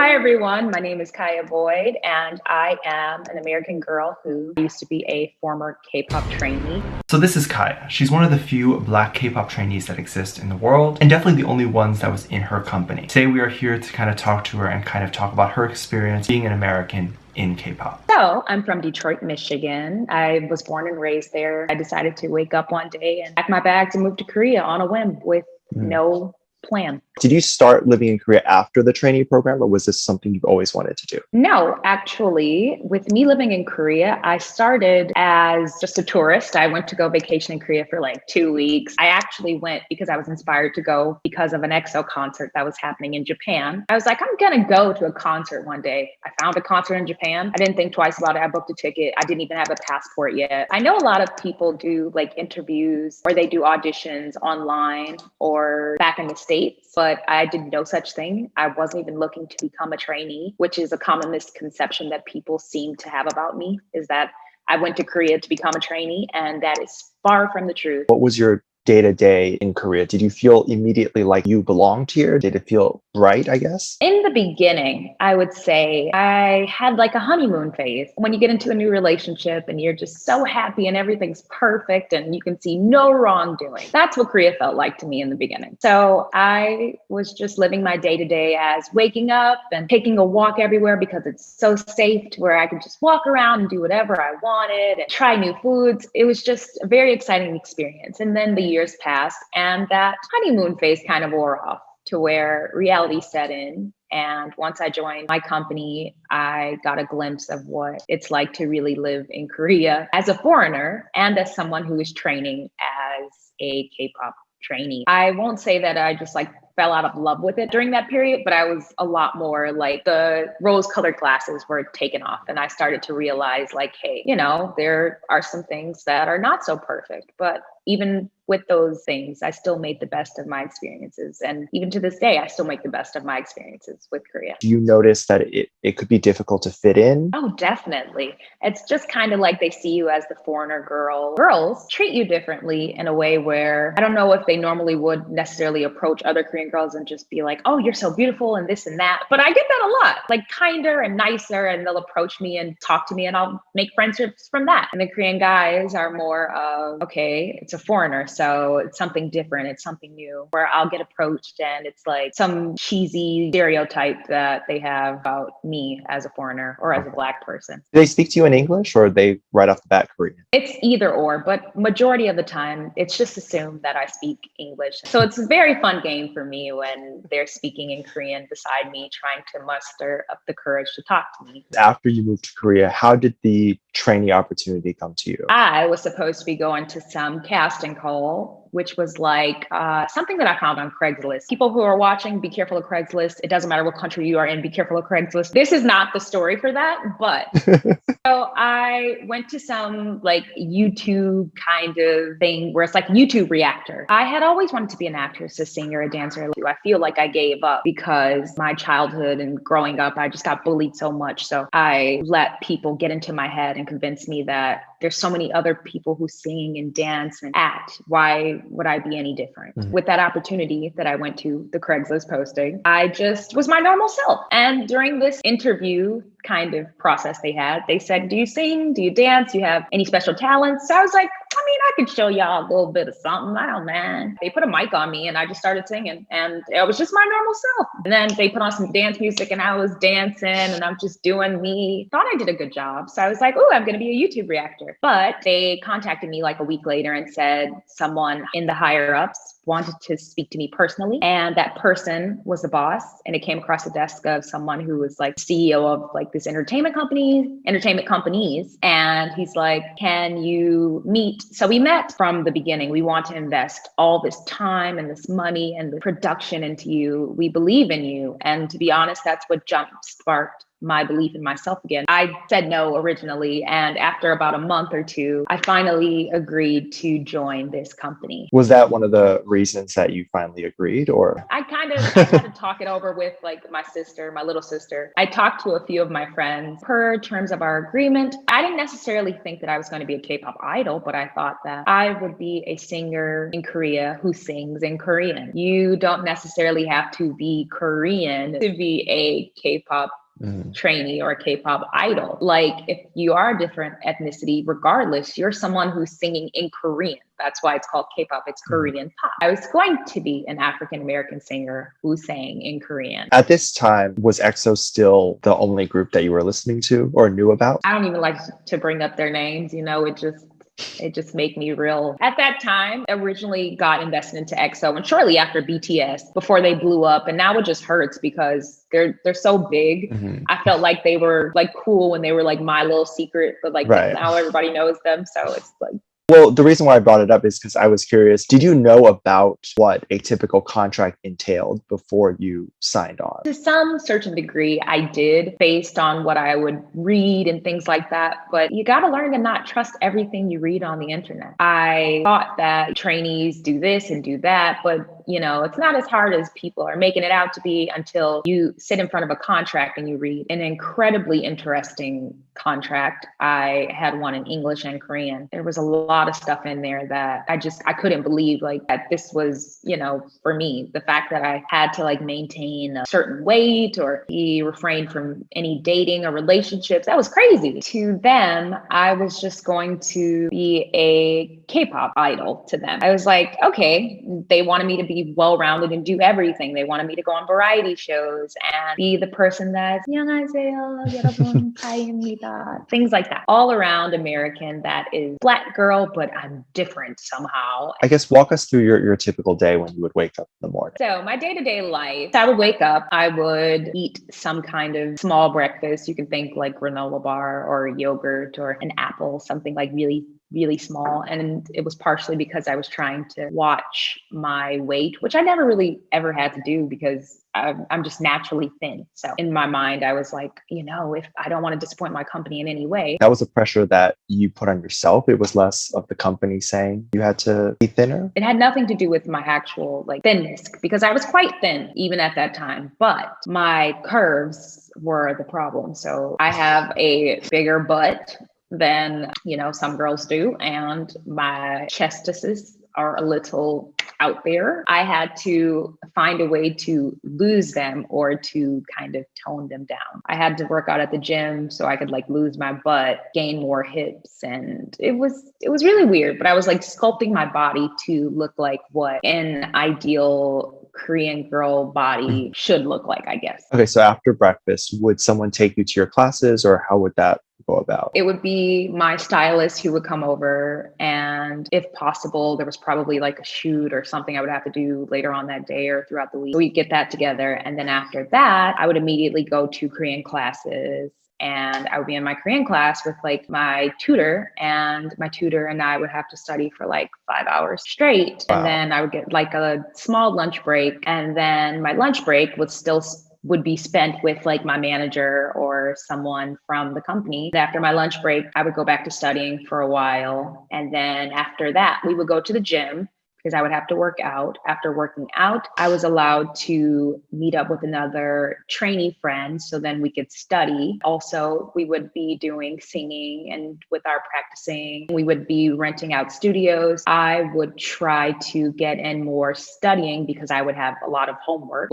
Hi, everyone. My name is Kiya Boyd, and I am an American girl who used to be a former K-pop trainee. So this is Kiya. She's one of the few black K-pop trainees that exist in the world, and definitely the only ones that was in her company. Today we are here to kind of talk to her and kind of talk about her experience being an American in K-pop. So I'm from Detroit, Michigan. I was born and raised there. I decided to wake up one day and pack my bags and move to Korea on a whim with no plan. Did you start living in Korea after the trainee program, or was this something you've always wanted to do? No, actually, with me living in Korea, I started as just a tourist. I went to go vacation in Korea for like 2 weeks. I actually went because I was inspired to go because of an EXO concert that was happening in Japan. I was like, I'm going to go to a concert one day. I found a concert in Japan. I didn't think twice about it. I booked a ticket. I didn't even have a passport yet. I know a lot of people do like interviews or they do auditions online or back in the States, but I did no such thing. I wasn't even looking to become a trainee, which is a common misconception that people seem to have about me, is that I went to Korea to become a trainee, and that is far from the truth. What was your day-to-day in Korea? Did you feel immediately like you belonged here? Did it feel right, I guess? In the beginning, I would say I had like a honeymoon phase. When you get into a new relationship and you're just so happy and everything's perfect and you can see no wrongdoing. That's what Korea felt like to me in the beginning. So I was just living my day-to-day as waking up and taking a walk everywhere because it's so safe to where I could just walk around and do whatever I wanted and try new foods. It was just a very exciting experience. And then the years passed and that honeymoon phase kind of wore off to where reality set in. And once I joined my company, I got a glimpse of what it's like to really live in Korea as a foreigner and as someone who is training as a K-pop trainee. I won't say that I just like fell out of love with it during that period, but I was a lot more like the rose-colored glasses were taken off. And I started to realize like, hey, there are some things that are not so perfect, but even with those things, I still made the best of my experiences. And even to this day, I still make the best of my experiences with Korea. Do you notice that it could be difficult to fit in? Oh, definitely. It's just kind of like they see you as the foreigner girl. Girls treat you differently in a way where I don't know if they normally would necessarily approach other Korean girls and just be like, oh, you're so beautiful and this and that. But I get that a lot, like kinder and nicer, and they'll approach me and talk to me and I'll make friendships from that. And the Korean guys are more of, okay, it's a foreigner, so it's something different, it's something new, where I'll get approached and it's like some cheesy stereotype that they have about me as a foreigner or as a Black person. Do they speak to you in English, or are they right off the bat Korean? It's either or, but majority of the time, it's just assumed that I speak English. So it's a very fun game for me when they're speaking in Korean beside me, trying to muster up the courage to talk to me. After you moved to Korea, how did the trainee opportunity come to you? I was supposed to be going to some casting call, which was like something that I found on Craigslist. People who are watching, be careful of Craigslist. It doesn't matter what country you are in, be careful of Craigslist. This is not the story for that, but so I went to some like YouTube kind of thing where it's like YouTube reactor. I had always wanted to be an actress, a singer, a dancer. I feel like I gave up because my childhood and growing up, I just got bullied so much. So I let people get into my head and convince me that there's so many other people who sing and dance and act. Why would I be any different? Mm-hmm. With that opportunity that I went to, the Craigslist posting, I just was my normal self. And during this interview kind of process they said, do you sing? Do you dance? Do you have any special talents? So I was like, I could show y'all a little bit of something. I don't know. They put a mic on me and I just started singing and it was just my normal self. And then they put on some dance music and I was dancing and I'm just doing me. Thought I did a good job. So I was like, oh, I'm going to be a YouTube reactor. But they contacted me like a week later and said someone in the higher ups wanted to speak to me personally. And that person was the boss. And it came across the desk of someone who was like CEO of like this entertainment companies. And he's like, can you meet? So we met from the beginning. We want to invest all this time and this money and the production into you. We believe in you. And to be honest, that's what jump sparked my belief in myself again. I said no originally. And after about a month or two, I finally agreed to join this company. Was that one of the reasons that you finally agreed, or? I had to talk it over with like my sister, my little sister. I talked to a few of my friends per terms of our agreement. I didn't necessarily think that I was going to be a K-pop idol, but I thought that I would be a singer in Korea who sings in Korean. You don't necessarily have to be Korean to be a K-pop trainee or a K-pop idol. Like if you are a different ethnicity, regardless, you're someone who's singing in Korean. That's why it's called K-pop. It's Korean pop. I was going to be an African-American singer who sang in Korean. At this time, was EXO still the only group that you were listening to or knew about? I don't even like to bring up their names, it just made me real. At that time, originally got invested into EXO and shortly after BTS before they blew up. And now it just hurts because they're so big. I felt like they were like cool when they were like my little secret, but like now everybody knows them. So it's like, well, the reason why I brought it up is because I was curious, did you know about what a typical contract entailed before you signed on? To some certain degree, I did based on what I would read and things like that. But you got to learn to not trust everything you read on the internet. I thought that trainees do this and do that, but it's not as hard as people are making it out to be until you sit in front of a contract and you read an incredibly interesting contract. I had one in English and Korean. There was a lot of stuff in there that I couldn't believe like that this was, for me, the fact that I had to like maintain a certain weight or be refrained from any dating or relationships. That was crazy. To them, I was just going to be a K-pop idol to them. I was like, okay, they wanted me to be well-rounded and do everything. They wanted me to go on variety shows and be the person that's 안녕하세요, 여러분, 카이입니다. Things like that. All around American that is black girl, but I'm different somehow. I guess walk us through your typical day when you would wake up in the morning. So my day-to-day life, I would wake up, I would eat some kind of small breakfast. You can think like granola bar or yogurt or an apple, something like really small. And it was partially because I was trying to watch my weight, which I never really ever had to do because I'm just naturally thin. So in my mind, I was like, if I don't want to disappoint my company in any way. That was a pressure that you put on yourself. It was less of the company saying you had to be thinner. It had nothing to do with my actual like thinness because I was quite thin even at that time, but my curves were the problem. So I have a bigger butt than some girls do, and my chestises are a little out there. I had to find a way to lose them or to kind of tone them down. I had to work out at the gym so I could like lose my butt, gain more hips, and it was really weird, but I was like sculpting my body to look like what an ideal Korean girl body should look like, I guess. Okay, so after breakfast, would someone take you to your classes or how would that go about? It would be my stylist who would come over, and if possible, there was probably like a shoot or something I would have to do later on that day or throughout the week. We'd get that together. And then after that, I would immediately go to Korean classes. And I would be in my Korean class with like my tutor, and my tutor and I would have to study for like 5 hours straight. Wow. And then I would get like a small lunch break. And then my lunch break would be spent with like my manager or someone from the company. After my lunch break, I would go back to studying for a while. And then after that, we would go to the gym because I would have to work out. After working out, I was allowed to meet up with another trainee friend so then we could study. Also, we would be doing singing, and with our practicing, we would be renting out studios. I would try to get in more studying because I would have a lot of homework.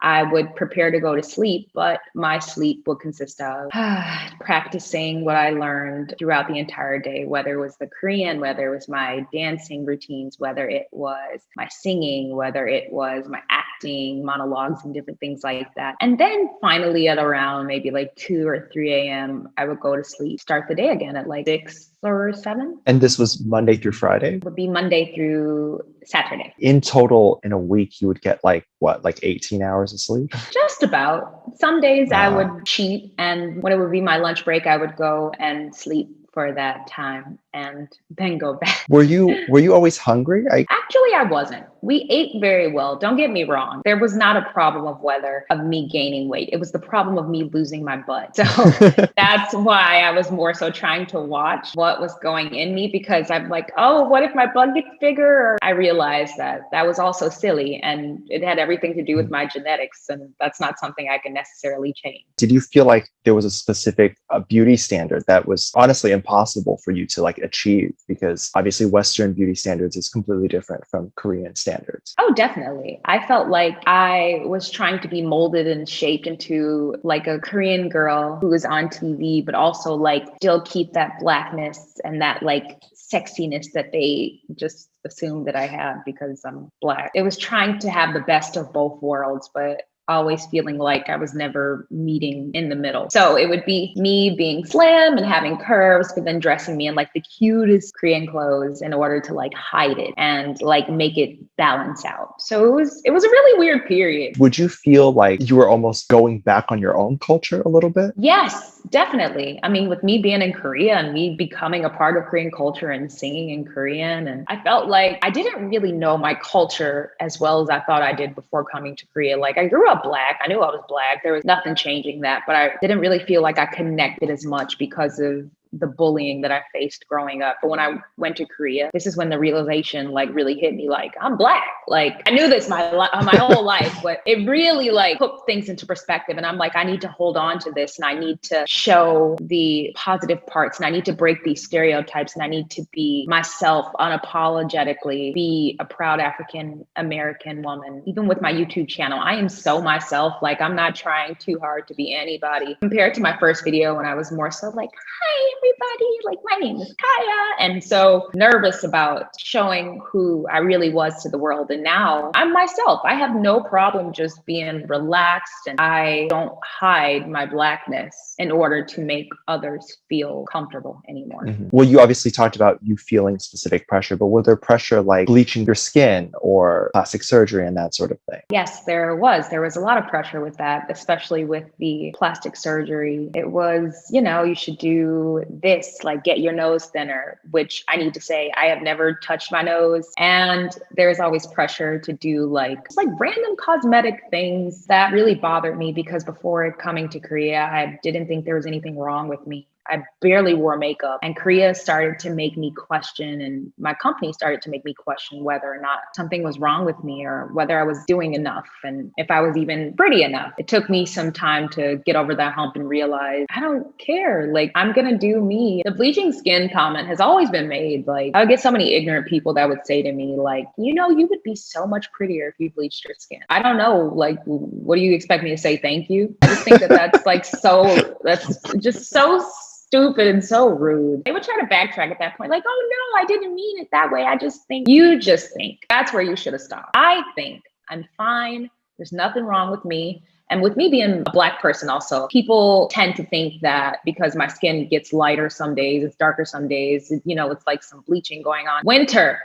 I would prepare to go to sleep, but my sleep would consist of practicing what I learned throughout the entire day, whether it was the Korean, whether it was my dancing routines, whether it was my singing, whether it was my acting, monologues, and different things like that. And then finally at around maybe like 2 or 3 a.m., I would go to sleep, start the day again at like 6 or 7. And this was Monday through Friday? It would be Monday through Saturday. In total, in a week, you would get like 18 hours of sleep? Just about. Some days I would cheat, and when it would be my lunch break, I would go and sleep for that time and then go back. Were you always hungry? Actually, I wasn't. We ate very well. Don't get me wrong. There was not a problem of whether of me gaining weight. It was the problem of me losing my butt. So that's why I was more so trying to watch what was going in me, because I'm like, oh, what if my butt gets bigger? I realized that that was also silly, and it had everything to do with my genetics. And that's not something I can necessarily change. Did you feel like there was a specific beauty standard that was honestly impossible for you to like achieve? Because obviously Western beauty standards is completely different from Korean standards. Oh, definitely. I felt like I was trying to be molded and shaped into like a Korean girl who was on TV, but also like still keep that blackness and that like sexiness that they just assumed that I had because I'm Black. It was trying to have the best of both worlds, but always feeling like I was never meeting in the middle. So it would be me being slim and having curves, but then dressing me in like the cutest Korean clothes in order to like hide it and like make it balance out. So it was a really weird period. Would you feel like you were almost going back on your own culture a little bit? Yes, definitely. I mean, with me being in Korea and me becoming a part of Korean culture and singing in Korean, and I felt like I didn't really know my culture as well as I thought I did before coming to Korea. Like I grew up Black. I knew I was Black. There was nothing changing that, but I didn't really feel like I connected as much because of the bullying that I faced growing up. But when I went to Korea, this is when the realization like really hit me, like I'm Black. Like I knew this my whole life, but it really like put things into perspective. And I'm like, I need to hold on to this, and I need to show the positive parts, and I need to break these stereotypes, and I need to be myself unapologetically, be a proud African American woman. Even with my YouTube channel, I am so myself. Like I'm not trying too hard to be anybody compared to my first video when I was more so like, hi everybody, like my name is Kiya, and so nervous about showing who I really was to the world. And now I'm myself. I have no problem just being relaxed, and I don't hide my Blackness in order to make others feel comfortable anymore. Mm-hmm. Well, you obviously talked about you feeling specific pressure, but were there pressure like bleaching your skin or plastic surgery and that sort of thing? Yes, there was. There was a lot of pressure with that, especially with the plastic surgery. It was, you know, you should do this, like get your nose thinner, which I need to say, I have never touched my nose. And there's always pressure to do like random cosmetic things that really bothered me, because before coming to Korea, I didn't think there was anything wrong with me. I barely wore makeup, and Korea started to make me question, and my company started to make me question whether or not something was wrong with me or whether I was doing enough and if I was even pretty enough. It took me some time to get over that hump and realize I don't care. Like I'm going to do me. The bleaching skin comment has always been made. Like I would get so many ignorant people that would say to me like, you know, you would be so much prettier if you bleached your skin. I don't know. Like, what do you expect me to say? Thank you. I just think that that's like that's just so stupid and so rude. They would try to backtrack at that point, like, oh no, I didn't mean it that way. I just think. You just think. That's where you should have stopped. I think I'm fine. There's nothing wrong with me. And with me being a Black person also, people tend to think that because my skin gets lighter some days, it's darker some days, you know, it's like some bleaching going on. Winter,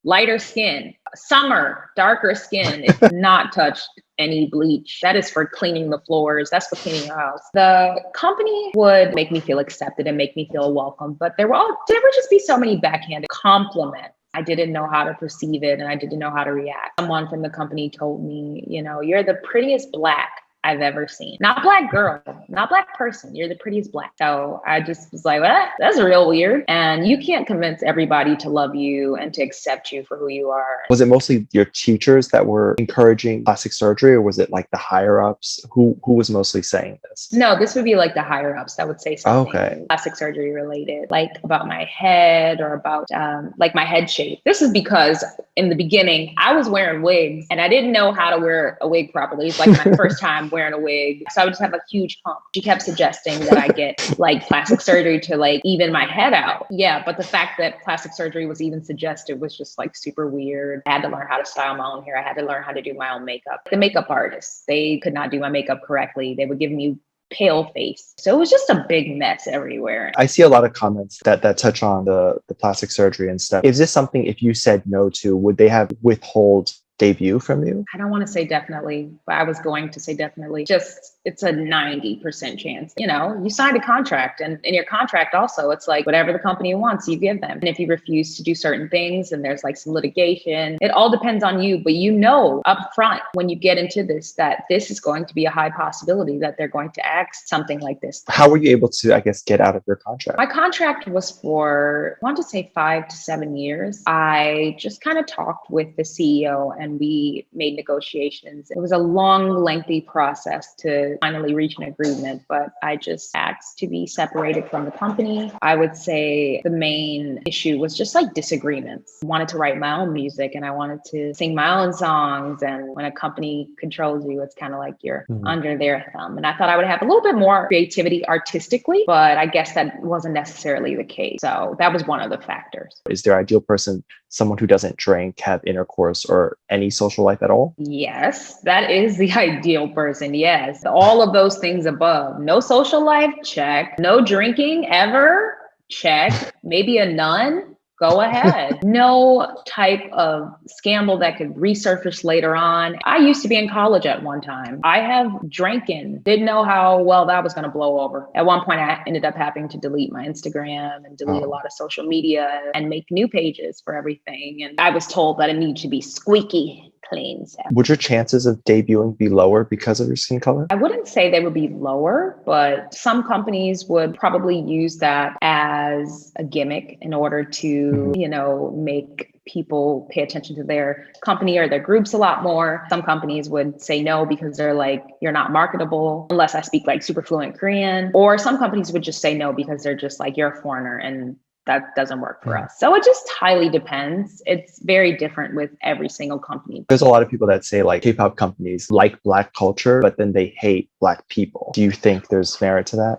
lighter skin. Summer, darker skin. It's not touched any bleach. That is for cleaning the floors. That's for cleaning your house. The company would make me feel accepted and make me feel welcome, but there would just be so many backhanded compliments. I didn't know how to perceive it, and I didn't know how to react. Someone from the company told me, you know, you're the prettiest Black I've ever seen. Not Black girl, not Black person. You're the prettiest Black. So I just was like, well, that's real weird. And you can't convince everybody to love you and to accept you for who you are. Was it mostly your teachers that were encouraging plastic surgery, or was it like the higher ups? Who was mostly saying this? No, this would be like the higher ups that would say something plastic surgery related, like about my head or about like my head shape. This is because in the beginning, I was wearing wigs and I didn't know how to wear a wig properly. It's like my first time wearing a wig. So I would just have a huge hump. She kept suggesting that I get like plastic surgery to like even my head out. Yeah, but the fact that plastic surgery was even suggested was just like super weird. I had to learn how to style my own hair. I had to learn how to do my own makeup. The makeup artists, they could not do my makeup correctly. They would give me pale face. So it was just a big mess everywhere. I see a lot of comments that touch on the plastic surgery and stuff. Is this something, if you said no to, would they have withhold debut from you? I don't want to say definitely, but I was going to say definitely. Just it's a 90% chance. You know, you signed a contract, and in your contract also, it's like whatever the company wants, you give them. And if you refuse to do certain things and there's like some litigation, it all depends on you. But you know up front when you get into this that this is going to be a high possibility that they're going to ask something like this. How were you able to, I guess, get out of your contract? My contract was for, I want to say 5 to 7 years. I just kind of talked with the CEO and we made negotiations. It was a long, lengthy process to finally reach an agreement, but I just asked to be separated from the company. I would say the main issue was just like disagreements. I wanted to write my own music and I wanted to sing my own songs. And when a company controls you, it's kind of like you're under their thumb. And I thought I would have a little bit more creativity artistically, but I guess that wasn't necessarily the case. So that was one of the factors. Is their ideal person someone who doesn't drink, have intercourse, or any social life at all? Yes, that is the ideal person. Yes. All of those things above. No social life, check. No drinking ever, check. Maybe a nun. Go ahead. No type of scandal that could resurface later on. I used to be in college at one time. I have drinking. Didn't know how well that was going to blow over. At one point, I ended up having to delete my Instagram and delete a lot of social media and make new pages for everything. And I was told that it needed to be squeaky clean. So would your chances of debuting be lower because of your skin color? I wouldn't say they would be lower, but some companies would probably use that as a gimmick in order to, you know, make people pay attention to their company or their groups a lot more. Some companies would say no because they're like, you're not marketable unless I speak like super fluent Korean. Or some companies would just say no because they're just like, you're a foreigner and that doesn't work for us. So it just highly depends. It's very different with every single company. There's a lot of people that say like K-pop companies like Black culture, but then they hate Black people. Do you think there's merit to that?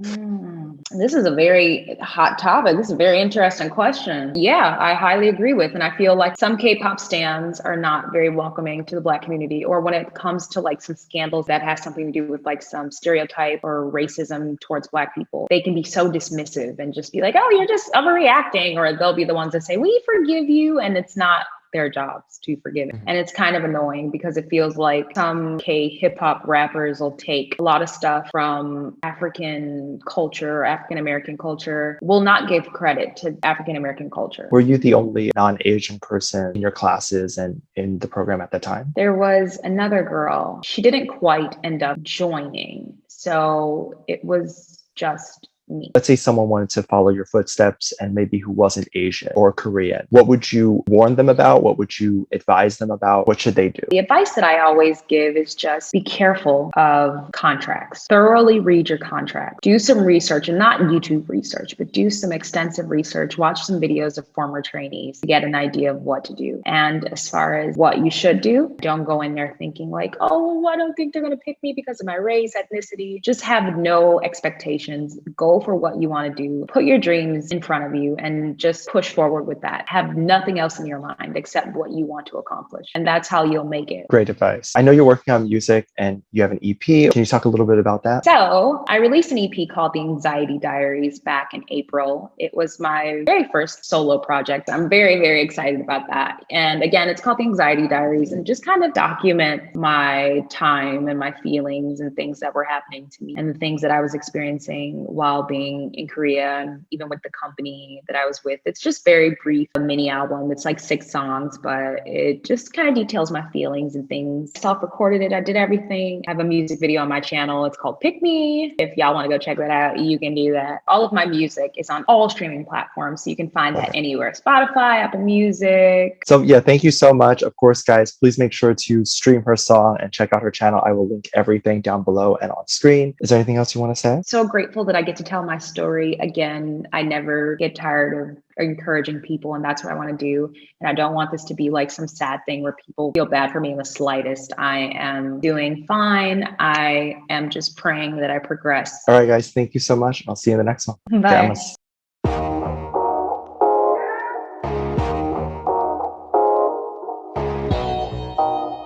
This is a very hot topic. This is a very interesting question. Yeah, I highly agree with. And I feel like some K-pop stans are not very welcoming to the Black community, or when it comes to like some scandals that has something to do with like some stereotype or racism towards Black people, they can be so dismissive and just be like, oh, you're just overreacting, or they'll be the ones that say, we forgive you. And it's not their jobs to forgive it. And it's kind of annoying because it feels like some hip hop rappers will take a lot of stuff from African culture, African American culture, will not give credit to African American culture. Were you the only non-Asian person in your classes and in the program at the time? There was another girl. She didn't quite end up joining. So it was just me. Let's say someone wanted to follow your footsteps and maybe who wasn't Asian or Korean. What would you warn them about? What would you advise them about? What should they do? The advice that I always give is just be careful of contracts. Thoroughly read your contract. Do some research, and not YouTube research, but do some extensive research. Watch some videos of former trainees to get an idea of what to do. And as far as what you should do, don't go in there thinking like, oh, I don't think they're going to pick me because of my race, ethnicity. Just have no expectations. Go for what you want to do. Put your dreams in front of you and just push forward with that. Have nothing else in your mind except what you want to accomplish. And that's how you'll make it. Great advice. I know you're working on music and you have an EP. Can you talk a little bit about that? So I released an EP called The Anxiety Diaries back in April. It was my very first solo project. I'm very, very excited about that. And again, it's called The Anxiety Diaries, and just kind of document my time and my feelings and things that were happening to me and the things that I was experiencing while being in Korea, and even with the company that I was with. It's just very brief, a mini album. It's like 6 songs, but it just kind of details my feelings and things. Self-recorded it. I did everything. I have a music video on my channel. It's called Pick Me. If y'all want to go check that out, you can do that. All of my music is on all streaming platforms, so you can find that anywhere. Spotify, Apple Music. So yeah, thank you so much. Of course, guys, please make sure to stream her song and check out her channel. I will link everything down below and on screen. Is there anything else you want to say? So grateful that I get to tell my story. Again, I never get tired of encouraging people, and that's what I want to do. And I don't want this to be like some sad thing where people feel bad for me in the slightest. I am doing fine. I am just praying that I progress. All right, guys, thank you so much. I'll see you in the next one. Bye. Okay,